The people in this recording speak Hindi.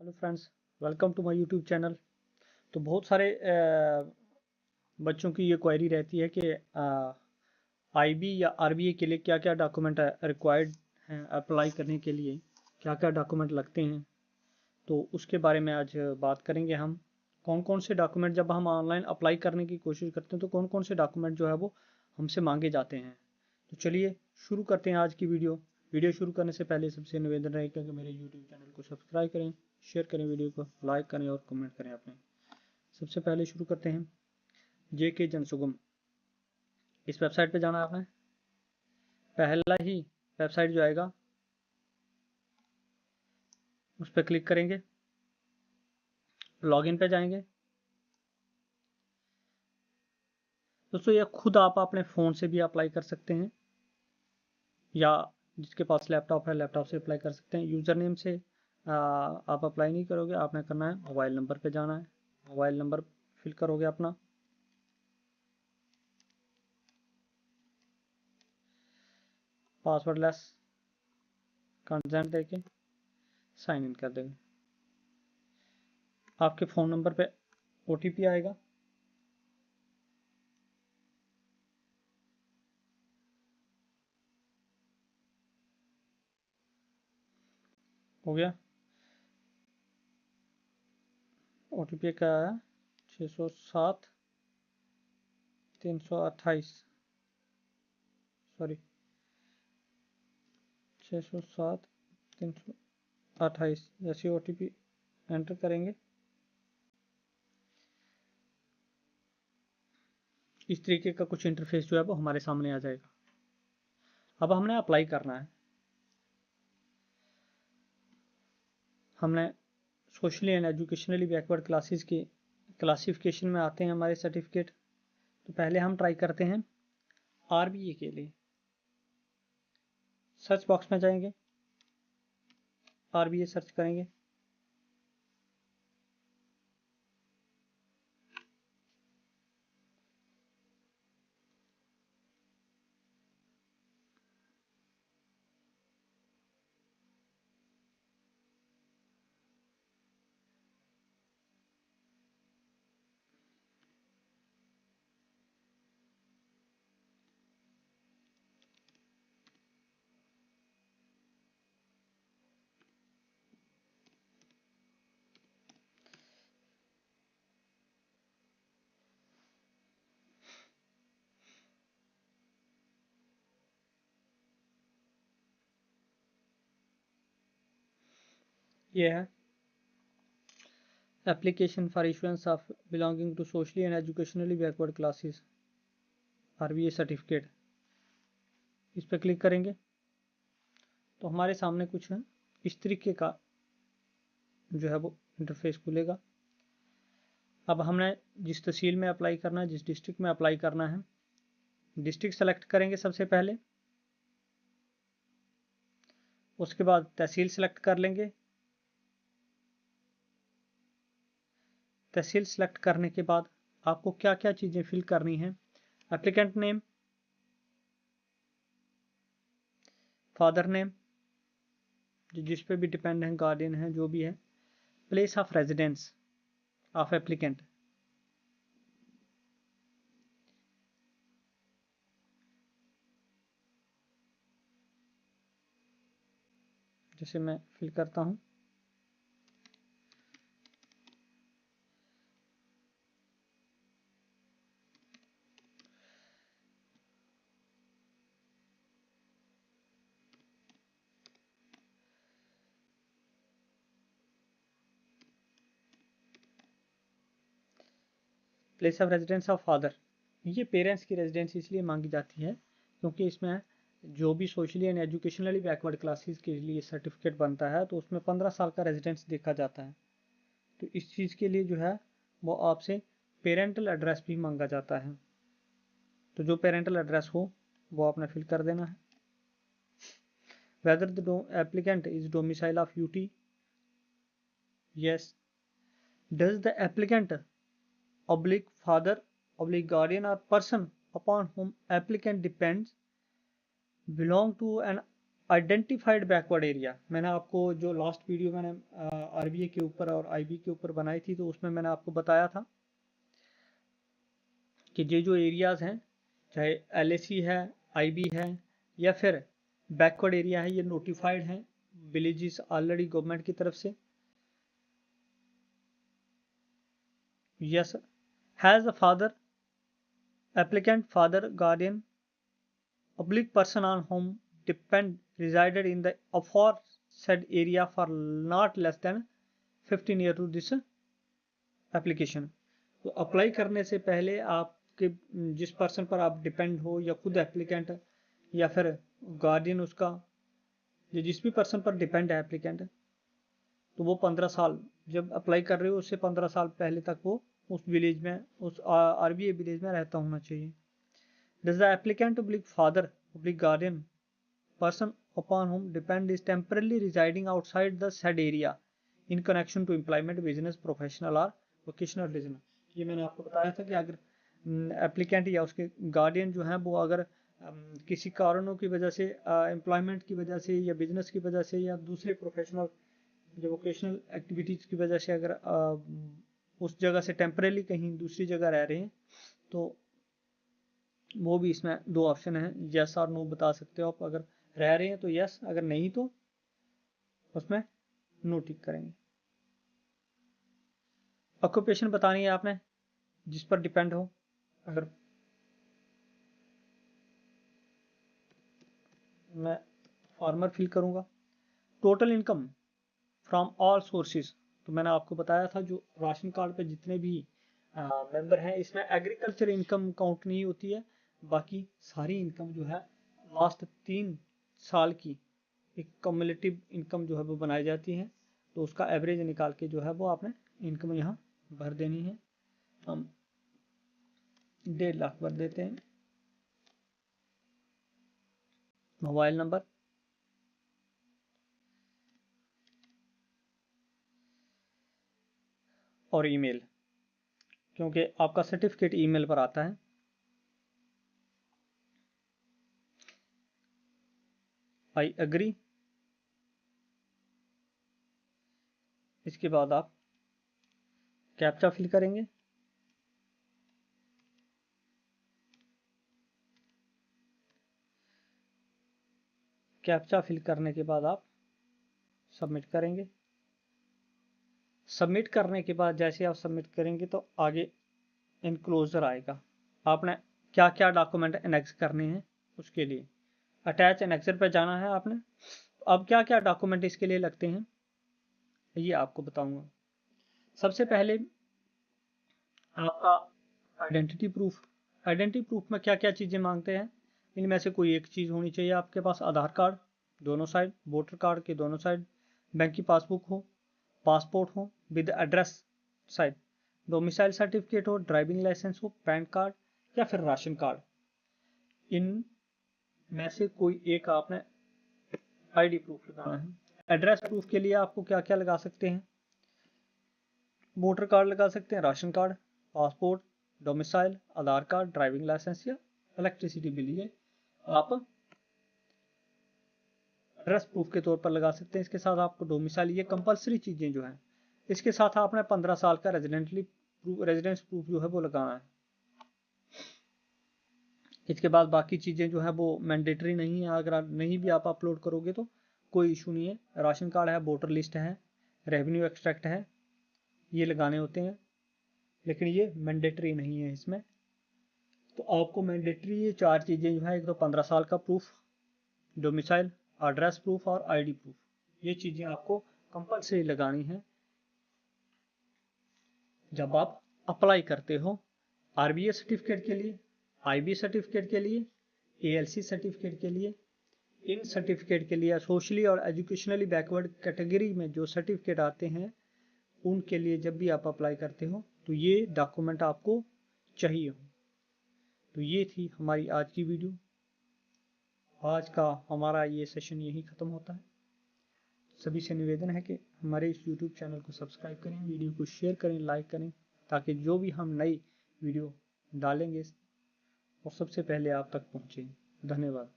Hello friends, welcome to my YouTube channel. तो बहुत सारे बच्चों की ये क्वेरी रहती है कि आईबी या आरबीए के लिए क्या क्या डॉक्यूमेंट रिक्वायर्ड हैं, अप्लाई करने के लिए क्या क्या डॉक्यूमेंट लगते हैं। तो उसके बारे में आज बात करेंगे हम। कौन कौन से डॉक्यूमेंट जब हम ऑनलाइन अप्लाई करने की कोशिश करते हैं तो कौन कौन से डॉक्यूमेंट जो है वो हमसे मांगे जाते हैं। तो चलिए शुरू करते हैं आज की वीडियो शुरू करने से पहले सबसे निवेदन रहेगा कि मेरे यूट्यूब चैनल को सब्सक्राइब करें, शेयर करें, वीडियो को लाइक करें और कमेंट करें अपने। सबसे पहले शुरू करते हैं जेके जनसुगम। इस वेबसाइट पे जाना है आपने। पहला ही वेबसाइट जो आएगा उस पर क्लिक करेंगे, लॉगिन पे जाएंगे। दोस्तों ये खुद आप अपने फ़ोन से भी अप्लाई कर सकते हैं या जिसके पास लैपटॉप है लैपटॉप से अप्लाई कर सकते हैं। यूज़र नेम से आप अप्लाई नहीं करोगे, आपने करना है मोबाइल नंबर पे जाना है, मोबाइल नंबर फिल करोगे अपना, पासवर्ड लेस कंसेंट देके साइन इन कर देंगे। आपके फ़ोन नंबर पे ओटीपी आएगा। हो गया, ओटीपी क्या आया? 607 328, सॉरी 607 328। जैसे ओटीपी एंटर करेंगे इस तरीके का कुछ इंटरफेस जो है वो हमारे सामने आ जाएगा। अब हमने अप्लाई करना है। हमने socially and educationally backward classes की क्लासिफिकेशन में आते हैं हमारे सर्टिफिकेट। तो पहले हम ट्राई करते हैं आरबीए के लिए। सर्च बॉक्स में जाएंगे, आरबीए सर्च करेंगे। ये है application for issuance of belonging to socially and educationally backward classes, RBA certificate. इस पर क्लिक करेंगे तो हमारे सामने कुछ है इस तरीके का जो है वो इंटरफेस खुलेगा। अब हमने जिस तहसील में अप्लाई करना है, जिस डिस्ट्रिक्ट में अप्लाई करना है, डिस्ट्रिक्ट सेलेक्ट करेंगे सबसे पहले। उसके बाद तहसील सेलेक्ट कर लेंगे। तहसील सेलेक्ट करने के बाद आपको क्या क्या चीज़ें फिल करनी है। एप्लीकेंट नेम, फादर नेम जिस पे भी डिपेंड है, गार्डियन है, जो भी है, place of residence of applicant, जैसे मैं फिल करता हूँ। Place of residence of father, ये पेरेंट्स की रेजिडेंस इसलिए मांगी जाती है क्योंकि इसमें जो भी socially and educationally backward classes के लिए सर्टिफिकेट बनता है तो उसमें 15 साल का रेजिडेंस देखा जाता है। तो इस चीज़ के लिए जो है वो आपसे पेरेंटल एड्रेस भी मांगा जाता है। तो जो पेरेंटल एड्रेस हो वो आपने फिल कर देना है। Whether the applicant is domicile of UT, yes. Does the applicant oblique father oblique guardian or person upon whom applicant depends belong to an identified backward area, मैंने आपको जो लास्ट वीडियो मैंने आरबीए के ऊपर और आईबी के ऊपर बनाई थी, तो उसमें मैंने आपको बताया था कि ये जो एरियाज हैं, चाहे एलएसी है, आईबी है, या फिर बैकवर्ड एरिया है, ये नोटिफाइड हैं विलेजेस ऑलरेडी गवर्नमेंट की तरफ से। Yes, has a father applicant father guardian oblique person on whom depend resided in the aforesaid area for not less than 15 years to this application। तो अप्लाई करने से पहले आपके जिस पर्सन पर आप डिपेंड हो, या खुद एप्लीकेंट या फिर गार्डियन उसका, या जिस भी पर्सन पर डिपेंड है एप्लीकेंट, तो वो 15 साल जब अप्लाई कर रहे हो उससे 15 साल पहले तक वो उस विलेज में, उस आरबीए विलेज में रहता होना चाहिए। Does the applicant oblique father oblique guardian person upon whom depend is temporarily residing outside the said area in connection to employment, business, professional or vocational reason? ये मैंने आपको बताया था कि अगर एप्लीकेंट या उसके गार्डियन जो हैं वो अगर किसी कारणों की वजह से, एम्प्लॉयमेंट की वजह से या बिजनेस की वजह से या दूसरे प्रोफेशनल या वोकेशनल एक्टिविटीज़ की वजह से अगर उस जगह से टेम्परेली कहीं दूसरी जगह रह रहे हैं, तो वो भी इसमें दो ऑप्शन है, यस और नो बता सकते हो आप। अगर रह रहे हैं तो यस, अगर नहीं तो उसमें नो टिक करेंगे। ऑक्यूपेशन बतानी है आपने जिस पर डिपेंड हो। अगर मैं फार्मर फिल करूंगा, total income from all sources, तो मैंने आपको बताया था जो राशन कार्ड पे जितने भी मेंबर हैं, इसमें एग्रीकल्चर इनकम काउंट नहीं होती है, बाकी सारी इनकम जो है लास्ट 3 साल की एक कम्युलेटिव इनकम जो है वो बनाई जाती है, तो उसका एवरेज निकाल के जो है वो आपने इनकम यहाँ भर देनी है। हम 1.5 लाख भर देते हैं। मोबाइल नंबर, और ईमेल, क्योंकि आपका सर्टिफिकेट ईमेल पर आता है। आई एग्री, इसके बाद आप कैप्चा फिल करेंगे। कैप्चा फिल करने के बाद आप सबमिट करेंगे। सबमिट करने के बाद जैसे आप सबमिट करेंगे तो आगे इनक्लोजर आएगा। आपने क्या क्या डॉक्यूमेंट एनेक्स करने हैं उसके लिए अटैच एनेक्सर पर जाना है आपने। अब क्या क्या डॉक्यूमेंट इसके लिए लगते हैं ये आपको बताऊंगा। सबसे पहले आपका आइडेंटिटी प्रूफ। आइडेंटिटी प्रूफ में क्या क्या चीज़ें मांगते हैं, इनमें से कोई एक चीज़ होनी चाहिए आपके पास। आधार कार्ड दोनों साइड, वोटर कार्ड के दोनों साइड, बैंक की पासबुक हो, पासपोर्ट हो with address side, domicile certificate हो, ड्राइविंग लाइसेंस हो, पैन कार्ड या फिर राशन कार्ड। इन में से कोई एक आपने आईडी प्रूफ लगाना है। एड्रेस प्रूफ के लिए आपको क्या क्या लगा सकते हैं, वोटर कार्ड लगा सकते हैं, राशन कार्ड, पासपोर्ट, डोमिसाइल, आधार कार्ड, ड्राइविंग लाइसेंस या इलेक्ट्रिसिटी बिल, ये आप एड्रेस प्रूफ के तौर पर लगा सकते हैं। इसके साथ आपको डोमिसाइल, ये कंपलसरी चीज़ें जो हैं। इसके साथ आपने 15 साल का रेजिडेंस प्रूफ जो है वो लगाना है। इसके बाद बाकी चीज़ें जो है वो मैंडेटरी नहीं है, अगर नहीं भी आप अपलोड करोगे तो कोई इशू नहीं है। राशन कार्ड है, वोटर लिस्ट है, रेवेन्यू एक्सट्रैक्ट है, ये लगाने होते हैं, लेकिन ये मैंडेटरी नहीं है इसमें। तो आपको मैंडेटरी ये 4 चीज़ें जो है, एक तो 15 साल का प्रूफ, डोमिसाइल, एड्रेस प्रूफ और आईडी प्रूफ, ये चीज़ें आपको कंपलसरी लगानी है जब आप अप्लाई करते हो आरबीए सर्टिफिकेट के लिए, आईबी सर्टिफिकेट के लिए, एएलसी सर्टिफिकेट के लिए। इन सर्टिफिकेट के लिए सोशली और एजुकेशनली बैकवर्ड कैटेगरी में जो सर्टिफिकेट आते हैं उनके लिए जब भी आप अप्लाई करते हो तो ये डॉक्यूमेंट आपको चाहिए हो। तो ये थी हमारी आज की वीडियो। आज का हमारा ये सेशन यही ख़त्म होता है। सभी से निवेदन है कि हमारे इस YouTube चैनल को सब्सक्राइब करें, वीडियो को शेयर करें, लाइक करें, ताकि जो भी हम नई वीडियो डालेंगे वो सबसे पहले आप तक पहुँचे। धन्यवाद।